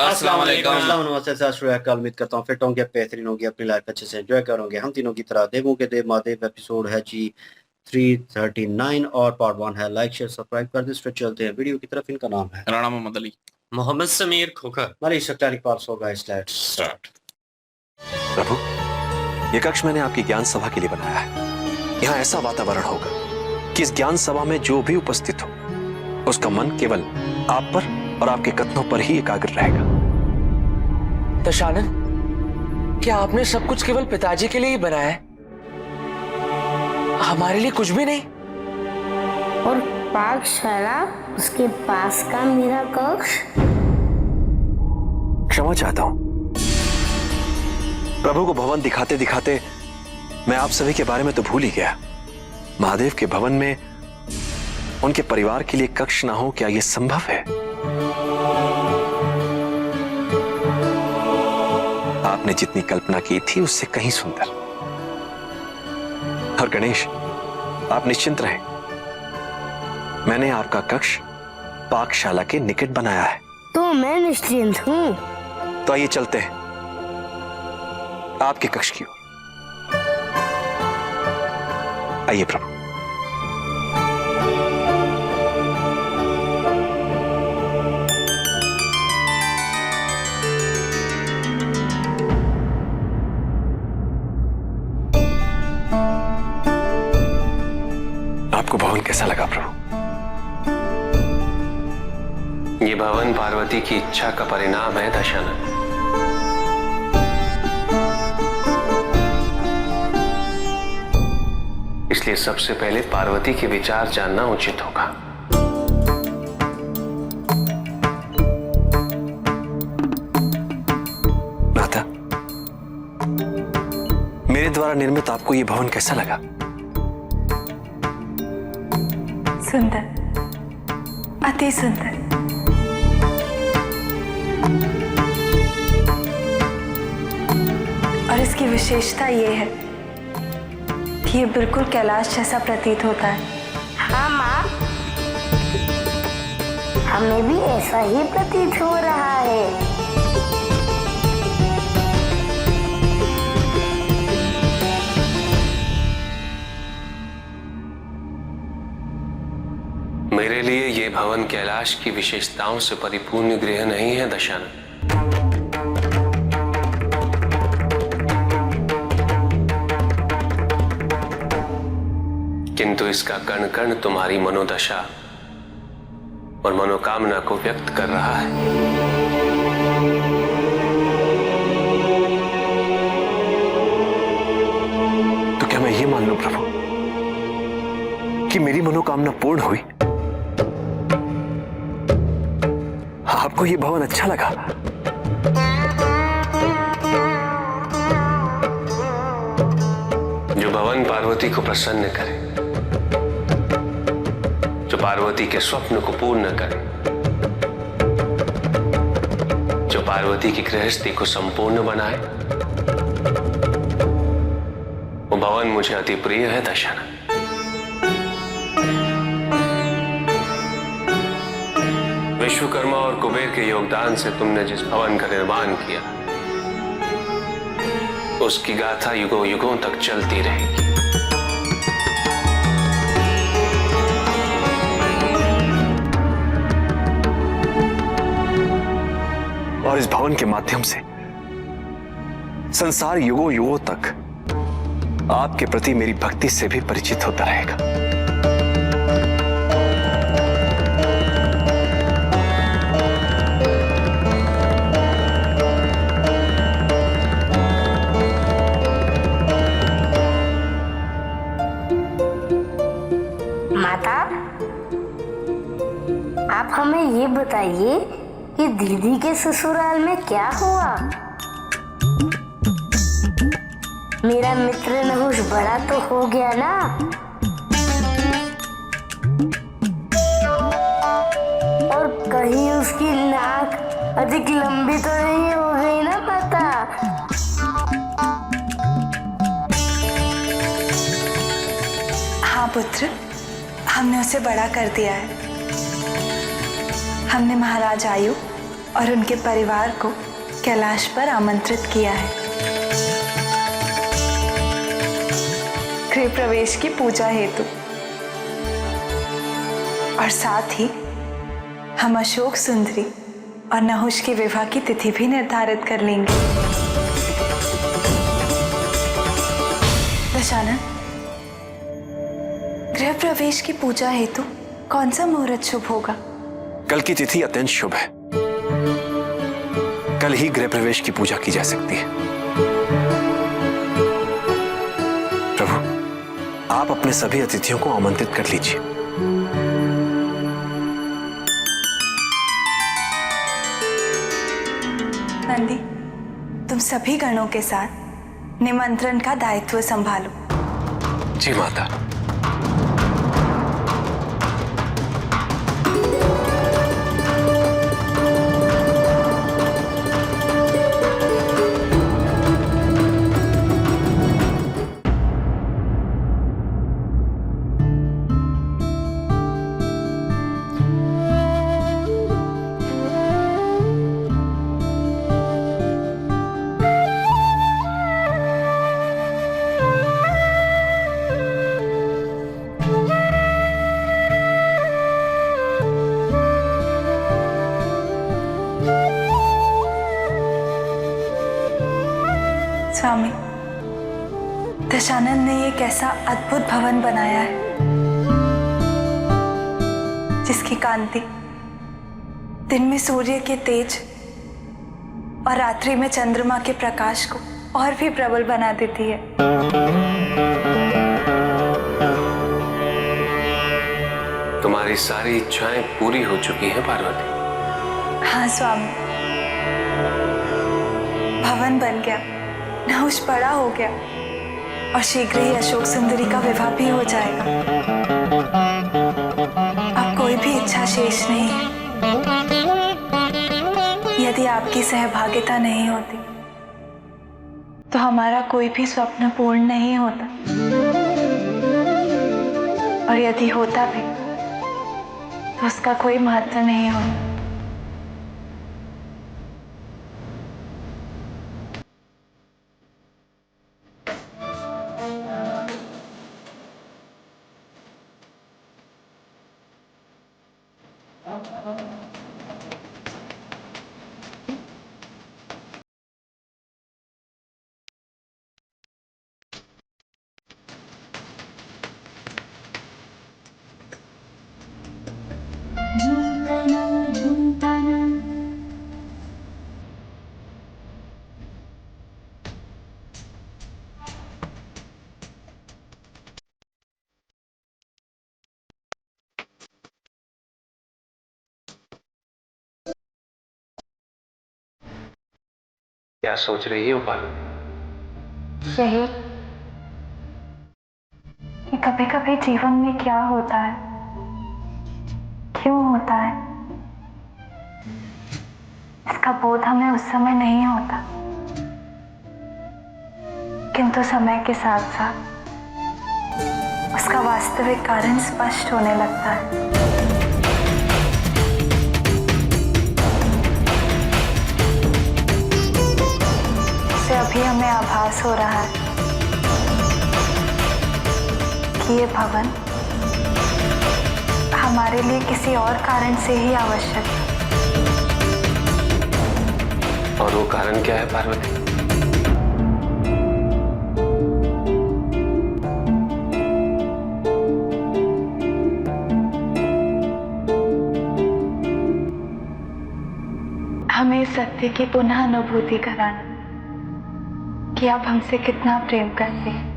अस्सलाम वालेकुम। नमस्ते, सत श्री अकाल। उम्मीद करता हूँ फिट होंगे, बेहतरीन होंगे, अपनी लाइफ अच्छे से एंजॉय करोगे। हम तीनों की तरह देवों के देव महादेव एपिसोड है जी 339 और पार्ट 1 है। लाइक शेयर सब्सक्राइब कर दे। चलते हैं वीडियो की तरफ। इनका नाम है राणा मोहम्मद अली, मोहम्मद समीर खोखर। मरी सक्टारी पार्स होगा। Let's start. प्रभु, ये कक्ष मैंने आपकी ज्ञान सभा के लिए बनाया है। यहाँ ऐसा वातावरण होगा कि इस ज्ञान सभा में जो भी उपस्थित हो उसका मन केवल आप पर और आपके कथनों पर ही एकाग्र रहेगा। दशानन, क्या आपने सब कुछ केवल पिताजी के लिए ही बनाया है? हमारे लिए कुछ भी नहीं? और पाकशाला उसके पास का मेरा कक्ष। क्षमा चाहता हूं प्रभु को भवन दिखाते दिखाते मैं आप सभी के बारे में तो भूल ही गया। महादेव के भवन में उनके परिवार के लिए कक्ष ना हो, क्या यह संभव है? आपने जितनी कल्पना की थी उससे कहीं सुंदर। और गणेश, आप निश्चिंत रहें, मैंने आपका कक्ष पाकशाला के निकट बनाया है। तो मैं निश्चिंत हूँ। तो आइए चलते हैं आपके कक्ष की ओर। आइए प्रभु। आपको भवन कैसा लगा प्रभु? ये भवन पार्वती की इच्छा का परिणाम है दशानन। इसलिए सबसे पहले पार्वती के विचार जानना उचित होगा। माता, मेरे द्वारा निर्मित आपको यह भवन कैसा लगा? सुंदर, अति सुंदर। और इसकी विशेषता ये है कि ये बिल्कुल कैलाश जैसा प्रतीत होता है। हाँ माँ, हमें भी ऐसा ही प्रतीत हो रहा है। मेरे लिए यह भवन कैलाश की विशेषताओं से परिपूर्ण गृह नहीं है दशानन। किंतु इसका कण कण तुम्हारी मनोदशा और मनोकामना को व्यक्त कर रहा है। तो क्या मैं ये मान लूं प्रभु कि मेरी मनोकामना पूर्ण हुई? आपको ये भवन अच्छा लगा? जो भवन पार्वती को प्रसन्न करे, जो पार्वती के स्वप्न को पूर्ण करे, जो पार्वती की गृहस्थी को संपूर्ण बनाए, वो भवन मुझे अति प्रिय है दशानन। विश्वकर्मा और कुबेर के योगदान से तुमने जिस भवन का निर्माण किया, उसकी गाथा युगों युगों तक चलती रहेगी। और इस भवन के माध्यम से संसार युगों युगों तक आपके प्रति मेरी भक्ति से भी परिचित होता रहेगा। माता, आप हमें ये बताइए कि दीदी के ससुराल में क्या हुआ? मेरा मित्र नहुष बड़ा तो हो गया ना? और कहीं उसकी नाक अधिक लंबी तो नहीं हो गई ना माता? हाँ पुत्र, हमने उसे बड़ा कर दिया है। हमने महाराज आयु और उनके परिवार को कैलाश पर आमंत्रित किया है गृह प्रवेश की पूजा हेतु। और साथ ही हम अशोक सुंदरी और नहुष के विवाह की तिथि भी निर्धारित कर लेंगे। दशानन, गृह प्रवेश की पूजा हेतु कौन सा मुहूर्त शुभ होगा? कल की तिथि अत्यंत शुभ है। कल ही गृह प्रवेश की पूजा की जा सकती है। प्रभु, आप अपने सभी अतिथियों को आमंत्रित कर लीजिए। नंदी, तुम सभी गणों के साथ निमंत्रण का दायित्व संभालो। जी माता। स्वामी, दशानन ने एक ऐसा अद्भुत भवन बनाया है जिसकी कांति दिन में सूर्य के तेज और रात्रि में चंद्रमा के प्रकाश को और भी प्रबल बना देती है। तुम्हारी सारी इच्छाएं पूरी हो चुकी हैं पार्वती। हाँ स्वामी, भवन बन गया, नहुष बड़ा हो गया और शीघ्र ही अशोक सुंदरी का विवाह भी हो जाएगा। अब कोई भी इच्छा शेष नहीं है। यदि आपकी सहभागिता नहीं होती तो हमारा कोई भी स्वप्न पूर्ण नहीं होता, और यदि होता भी तो उसका कोई महत्व नहीं होता। क्या सोच रही हो पार्वती? यही कि कभी कभी जीवन में क्या होता है, क्यों होता है, इसका बोध हमें उस समय नहीं होता, किंतु समय के साथ साथ उसका वास्तविक कारण स्पष्ट होने लगता है। इससे अभी हमें आभास हो रहा है कि ये भवन हमारे लिए किसी और कारण से ही आवश्यक है। और वो कारण क्या है पार्वती? हमें इस सत्य की पुनः अनुभूति कराना कि आप हमसे कितना प्रेम करते हैं।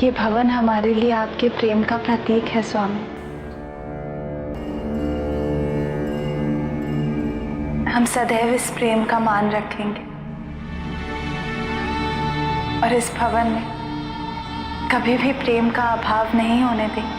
ये भवन हमारे लिए आपके प्रेम का प्रतीक है स्वामी। हम सदैव इस प्रेम का मान रखेंगे और इस भवन में कभी भी प्रेम का अभाव नहीं होने देंगे।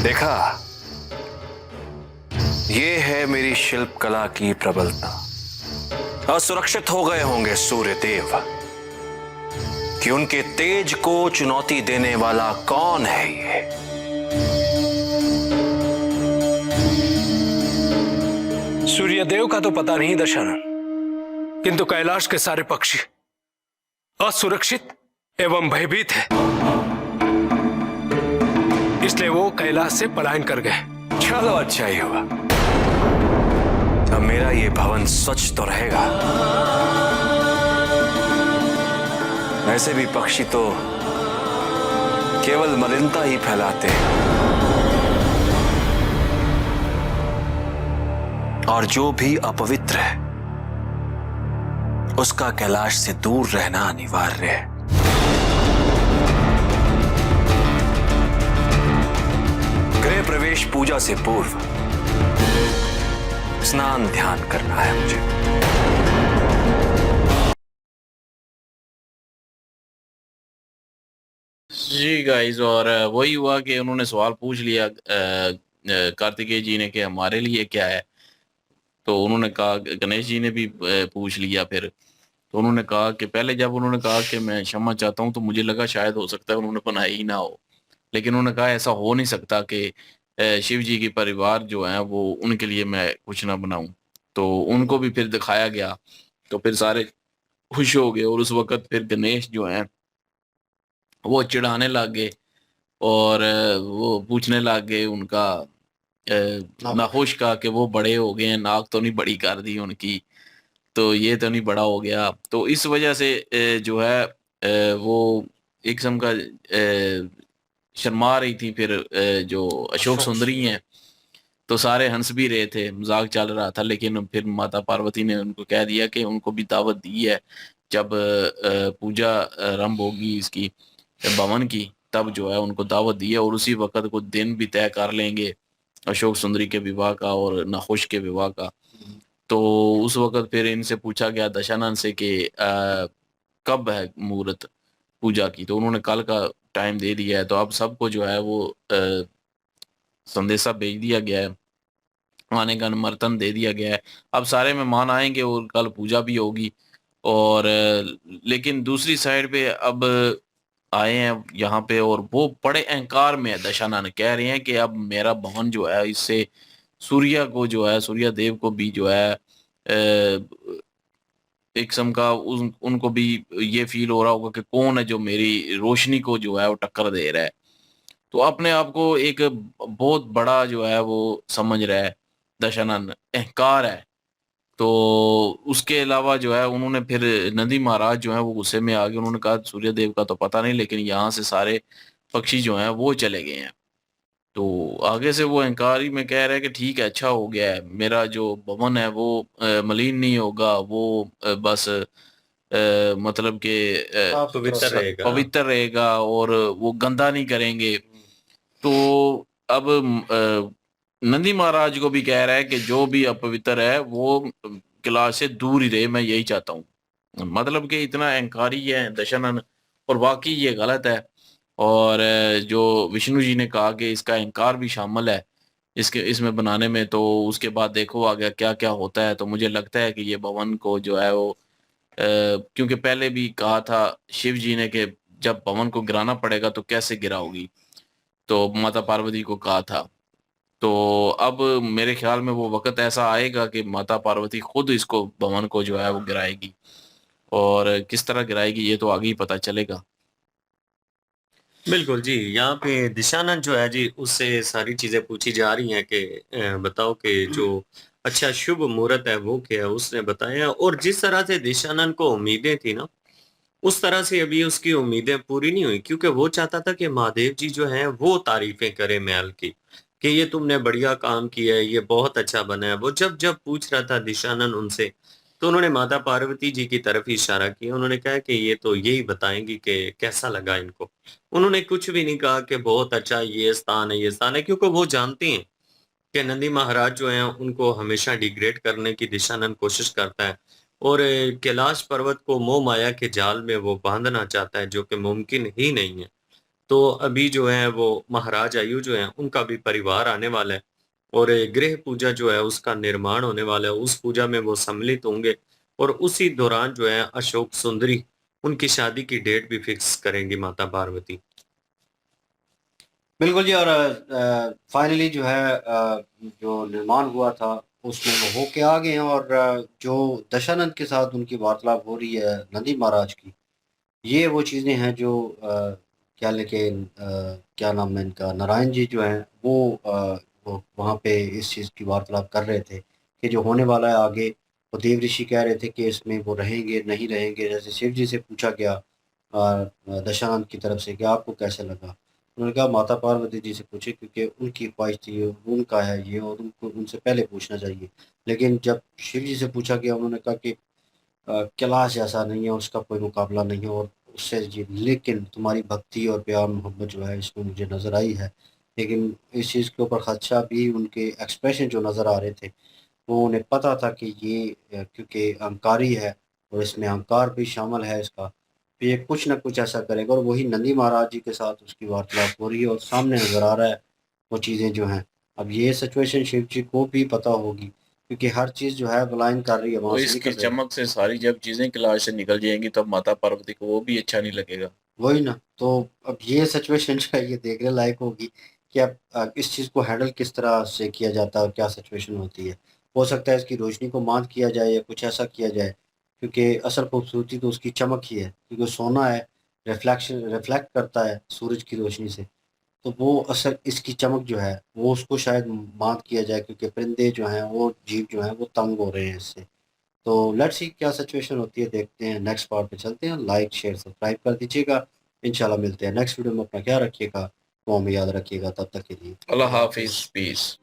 देखा, ये है मेरी शिल्प कला की प्रबलता। असुरक्षित हो गए होंगे सूर्य देव कि उनके तेज को चुनौती देने वाला कौन है ये। सूर्यदेव का तो पता नहीं दशानन, किंतु कैलाश के सारे पक्षी असुरक्षित एवं भयभीत है, इसलिए वो कैलाश से पलायन कर गए। चलो अच्छा ही हुआ, अब मेरा ये भवन स्वच्छ तो रहेगा। वैसे भी पक्षी तो केवल मलिनता ही फैलाते हैं, और जो भी अपवित्र है उसका कैलाश से दूर रहना अनिवार्य है। गृह प्रवेश पूजा से पूर्व स्नान ध्यान करना है मुझे। जी गाइस, और वही हुआ कि उन्होंने सवाल पूछ लिया कार्तिकेय जी ने कि हमारे लिए क्या है। तो उन्होंने कहा, गणेश जी ने भी पूछ लिया फिर। तो उन्होंने कहा कि पहले जब उन्होंने कहा कि मैं क्षमा चाहता हूं, तो मुझे लगा शायद हो सकता है उन्होंने बनाई ही ना हो, लेकिन उन्होंने कहा ऐसा हो नहीं सकता कि शिव जी की परिवार जो है वो उनके लिए मैं कुछ ना बनाऊं। तो उनको भी फिर दिखाया गया, तो फिर सारे खुश हो गए। और उस वक्त फिर गणेश जो है वो चिढ़ाने लग गए और वो पूछने लग गए उनका नाखुश का कि वो बड़े हो गए हैं, नाक तो नहीं बड़ी कर दी उनकी, तो ये तो नहीं बड़ा हो गया। तो इस वजह से जो है वो एक किस्म का शर्मा रही थी। फिर जो अशोक सुंदरी हैं, तो सारे हंस भी रहे थे, मजाक चल रहा था, लेकिन फिर माता पार्वती ने उनको कह दिया कि उनको भी दावत दी है, जब पूजा आरंभ होगी इसकी भवन की, तब जो है उनको दावत दी है, और उसी वक्त को दिन भी तय कर लेंगे अशोक सुंदरी के विवाह का और नाखुश के विवाह का। तो उस वक्त फिर इनसे पूछा गया दशानन से कि कब है मुहूर्त पूजा की, तो उन्होंने कल का टाइम दे दिया है। तो अब सबको जो है वो संदेशा भेज दिया गया है, आने का निमंत्रण दे दिया गया है। अब सारे मेहमान आएंगे और कल पूजा भी होगी। और लेकिन दूसरी साइड पे अब आए हैं यहाँ पे, और वो बड़े अहंकार में है। दशानन कह रहे हैं कि अब मेरा भवन जो है, इससे सूर्य को जो है, सूर्य देव को भी जो है एक किस्म का उनको भी ये फील हो रहा होगा कि कौन है जो मेरी रोशनी को जो है वो टक्कर दे रहा है। तो अपने आप को एक बहुत बड़ा जो है वो समझ रहा है दशानन, अहंकार है। तो उसके अलावा जो है उन्होंने फिर नंदी महाराज जो है वो गुस्से में आ गए। उन्होंने कहा सूर्य देव का तो पता नहीं, लेकिन यहाँ से सारे पक्षी जो हैं वो चले गए हैं। तो आगे से वो अहंकारी में कह रहे हैं कि ठीक है, अच्छा हो गया है, मेरा जो भवन है वो मलिन नहीं होगा, वो बस मतलब कि पवित्र रहेगा। पवित्र रहेगा और वो गंदा नहीं करेंगे। तो अब नंदी महाराज को भी कह रहा है कि जो भी अपवित्र है वो कैलाश से दूर ही रहे, मैं यही चाहता हूँ। मतलब कि इतना अहंकारी है दशानन, और वाकई ये गलत है। और जो विष्णु जी ने कहा कि इसका अहंकार भी शामिल है इसमें बनाने में, तो उसके बाद देखो आगे क्या क्या होता है। तो मुझे लगता है कि ये भवन को जो है वो क्योंकि पहले भी कहा था शिव जी ने कि जब भवन को गिराना पड़ेगा तो कैसे गिराओगी, तो माता पार्वती को कहा था। तो अब मेरे ख्याल में वो वक्त ऐसा आएगा कि माता पार्वती खुद इसको भवन को जो है वो गिराएगी, और किस तरह गिराएगी ये तो आगे ही पता चलेगा। बिल्कुल जी, यहाँ पे दिशानंद जो है जी, उससे सारी चीजें पूछी जा रही हैं कि बताओ कि जो अच्छा शुभ मुहूर्त है वो क्या है, उसने बताया। और जिस तरह से दिशानंद को उम्मीदें थी ना, उस तरह से अभी उसकी उम्मीदें पूरी नहीं हुई, क्योंकि वो चाहता था कि महादेव जी जो हैं वो तारीफें करें महल की कि ये तुमने बढ़िया काम किया है, ये बहुत अच्छा बना है। वो जब जब पूछ रहा था दिशानंद उनसे, तो उन्होंने माता पार्वती जी की तरफ ही इशारा किया। उन्होंने कहा कि ये तो यही बताएंगी कि कैसा लगा इनको। उन्होंने कुछ भी नहीं कहा कि बहुत अच्छा ये स्थान है, ये स्थान है, क्योंकि वो जानती हैं कि नंदी महाराज जो हैं उनको हमेशा डिग्रेड करने की दिशानंद कोशिश करता है, और कैलाश पर्वत को मोह माया के जाल में वो बांधना चाहता है, जो कि मुमकिन ही नहीं है। तो अभी जो है वो महाराज आयु जो है उनका भी परिवार आने वाला है और गृह पूजा जो है उसका निर्माण होने वाला है। उस पूजा में वो सम्मिलित होंगे और उसी दौरान जो है अशोक सुंदरी उनकी शादी की डेट भी फिक्स करेंगी माता पार्वती। बिल्कुल जी। और फाइनली जो है जो निर्माण हुआ था उसमें वो होके आ गए हैं। और जो दशानंद के साथ उनकी वार्तालाप हो रही है नंदी महाराज की, ये वो चीज़ें हैं जो क्या लेकिन क्या नाम है इनका, नारायण जी जो हैं वो वहाँ पे इस चीज़ की वार्तालाप कर रहे थे कि जो होने वाला है आगे। वो देव ऋषि कह रहे थे कि इसमें वो रहेंगे नहीं रहेंगे। जैसे शिव जी से पूछा गया दशानंद की तरफ से कि आपको कैसे लगा, उन्होंने कहा माता पार्वती जी से पूछे क्योंकि उनकी ख्वाहिश थी, उनका है ये, और उनको उनसे पहले पूछना चाहिए। लेकिन जब शिव जी से पूछा गया उन्होंने कहा कि कैलाश जैसा नहीं है, उसका कोई मुकाबला नहीं है और उससे जी, लेकिन तुम्हारी भक्ति और प्यार मोहब्बत जो है इसमें मुझे नज़र आई है। लेकिन इस चीज़ के ऊपर खदशा भी, उनके एक्सप्रेशन जो नज़र आ रहे थे वो उन्हें पता था कि ये क्योंकि अहंकारी है और इसमें अहंकार भी शामिल है इसका, तो ये कुछ ना कुछ ऐसा करेगा। और वही नंदी महाराज जी के साथ उसकी वार्तालाप हो रही है और सामने नज़र आ रहा है वो चीज़ें जो हैं। अब ये सिचुएशन शिव जी को भी पता होगी क्योंकि हर चीज़ जो है ब्लाइन कर रही है, वो वहाँ से इसकी निकल रही है। चमक से सारी जब चीजें कैलाश से निकल जाएंगी तब माता पार्वती को वो भी अच्छा नहीं लगेगा। वही ना। तो अब ये सिचुएशन जो है ये देखने लायक होगी कि अब इस चीज़ को हैंडल किस तरह से किया जाता है और क्या सिचुएशन होती है। हो सकता है इसकी रोशनी को मात किया जाए या कुछ ऐसा किया जाए, क्योंकि असल खूबसूरती तो उसकी चमक ही है, क्योंकि सोना है, रिफ्लेक्ट करता है सूरज की रोशनी से। तो वो असल इसकी चमक जो है वो उसको शायद मात किया जाए, क्योंकि परिंदे जो हैं वो जीव जो हैं वो तंग हो रहे हैं इससे। तो लेट्स सी क्या सिचुएशन होती है, देखते हैं। नेक्स्ट पार्ट पे चलते हैं। लाइक शेयर सब्सक्राइब कर दीजिएगा। इंशाल्लाह मिलते हैं नेक्स्ट वीडियो में। अपना ख्याल रखिएगा, दुआ में याद रखिएगा। तब तक के लिए अल्लाह हाफिज, पीस।